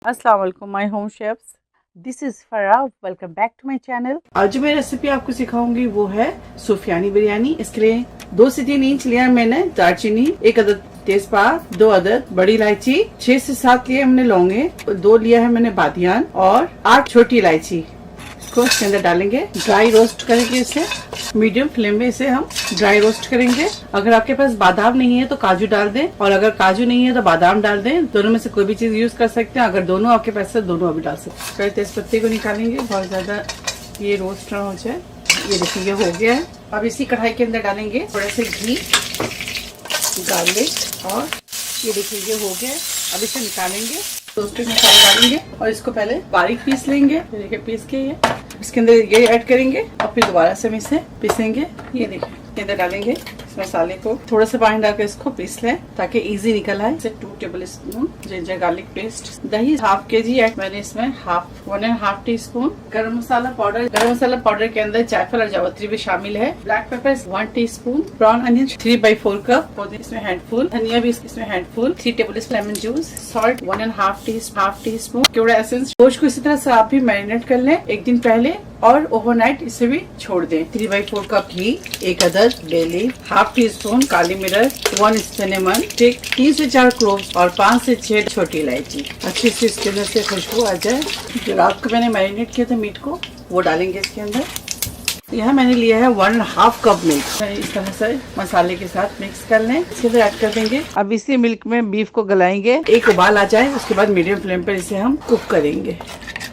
अस्सलाम वालेकुम my home chefs, this is Farah. Welcome back to my channel. आज जो मैं रेसिपी आपको सिखाऊंगी वो है सूफियानी बिरयानी। इसके लिए 2 से 3 इंच लिया मैंने दालचीनी, 1 अदद तेजपात, 2 अदद बड़ी इलायची, 6 से 7 लिए हमने लौंगे, 2 लिया है मैंने बादियान और 8 छोटी इलायची। इसको इसके अंदर डालेंगे, ड्राई रोस्ट करेंगे इसे। मीडियम फ्लेम में इसे हम ड्राई रोस्ट करेंगे। अगर आपके पास बादाम नहीं है तो काजू डाल दें, और अगर काजू नहीं है तो बादाम डाल दें। दोनों में से कोई भी चीज यूज कर सकते हैं। अगर दोनों आपके पास है दोनों अभी डाल सकते हैं। कड़े तेज पत्ते को निकालेंगे, बहुत ज्यादा ये रोस्ट ना हो जाए। ये देखिए हो गया है। अब इसी कढ़ाई के अंदर डालेंगे थोड़े से घी, गार्लिक, और ये देखिए ये हो गया है। अब इसे निकालेंगे, रोस्टेड मसाला डालेंगे और इसको पहले बारीक पीस लेंगे। देखिए पीस के ये इसके अंदर ये ऐड करेंगे और फिर दोबारा से हम इसे पीसेंगे। ये देखिए इसके अंदर डालेंगे इस मसाले को, थोड़ा सा पानी डालकर इसको पीस लें ताकि इजी निकल आए। 2 table spoon ginger garlic paste, दही हाफ kg ऐड मैंने इसमें 1.5 टीस्पून गरम मसाला पाउडर। गरम मसाला पाउडर के अंदर जायफल और जावित्री भी शामिल है। Black pepper 1 teaspoon, brown onion 3/4 cup, इसमें हैंडफुल धनिया भी इसमें handful, 3 tablespoon lemon juice, salt 1.5 teaspoon, केवड़ा एसेंस। गोश्त को इसी तरह से आप भी मैरिनेट कर लें 1 दिन पहले और ओवरनाइट इसे भी छोड़ दें। 3/4 कप घी, 1 अदद bay leaf, half teaspoon काली मिर्च, 1 सिनेमन स्टिक, 3 से 4 क्लोव्स और 5 से 6 छोटी इलायची। अच्छे से इसके अंदर से खुशबू आ जाए। जो रात को मैंने मैरिनेट किया था मीट को, वो डालेंगे इसके अंदर। यहाँ मैंने लिया है 1.5 कप मिल्क। इस तरह से मसाले के साथ मिक्स कर लें, इसके अंदर ऐड कर देंगे। अब इसी मिल्क में बीफ को गलाएंगे, एक उबाल आ जाए उसके बाद मीडियम फ्लेम पर इसे हम कुक करेंगे।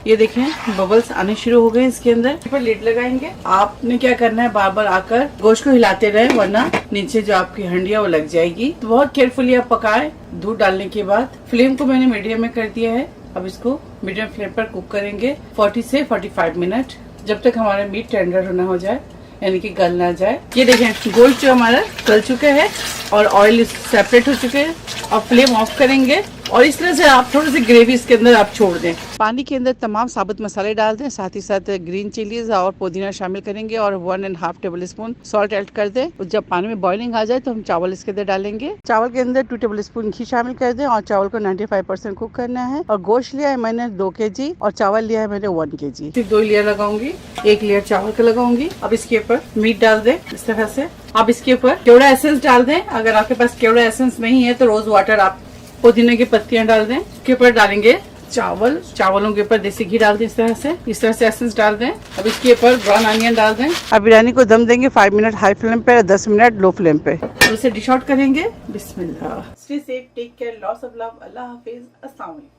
ये देखें बबल्स आने शुरू हो गए इसके अंदर। पर लिड लगाएंगे। आपने क्या करना है, बार बार आकर गोश्त को हिलाते रहे, वरना नीचे जो आपकी हंडिया वो लग जाएगी। तो बहुत केयरफुली आप पकाएं। दूध डालने के बाद फ्लेम को मैंने मीडियम में कर दिया है। अब इसको मीडियम फ्लेम पर कुक करेंगे 40 से 45 मिनट, जब तक हमारा मीट टेंडर ना हो जाए, यानी कि गल ना जाए। ये देखें गोश्त जो हमारा गल चुका है और ऑयल सेपरेट हो चुके हैं। अब फ्लेम ऑफ करेंगे और इस तरह से आप थोड़ी सी ग्रेवी इसके अंदर आप छोड़ दें। पानी के अंदर तमाम साबुत मसाले डाल दें, साथ ही साथ ग्रीन चिलीज और पुदीना शामिल करेंगे और 1.5 टेबल स्पून सॉल्ट ऐड कर दें। जब पानी में बॉइलिंग आ जाए तो हम चावल इसके अंदर डालेंगे। चावल के अंदर 2 टेबल स्पून घी शामिल कर दें और चावल को 95% कुक करना है। और गोश्त लिया है मैंने 2 kg और चावल लिया है मैंने 1 kg। फिर 2 लेयर लगाऊंगी, 1 लेयर चावल का लगाऊंगी। अब इसके ऊपर मीट डाल दें इस तरह से। अब इसके ऊपर केवड़ा एसेंस डाल दें। अगर आपके पास केवड़ा एसेंस नहीं है तो रोज वाटर, आप पुदीने की पत्तियां डाल दें। इसके ऊपर डालेंगे चावल, चावलों के ऊपर देसी घी डाल दें इस तरह से एसेंस डाल दें। अब इसके ऊपर ब्राउन अनियन डाल दें। अब बिरयानी को दम देंगे 5 मिनट हाई फ्लेम पे, 10 मिनट लो फ्लेम पे। तो इसे डिश आउट करेंगे। बिस्मिल्लाह। Stay safe, take care, lots of love, अल्लाह हाफिज, अस्सलाम वालेकुम।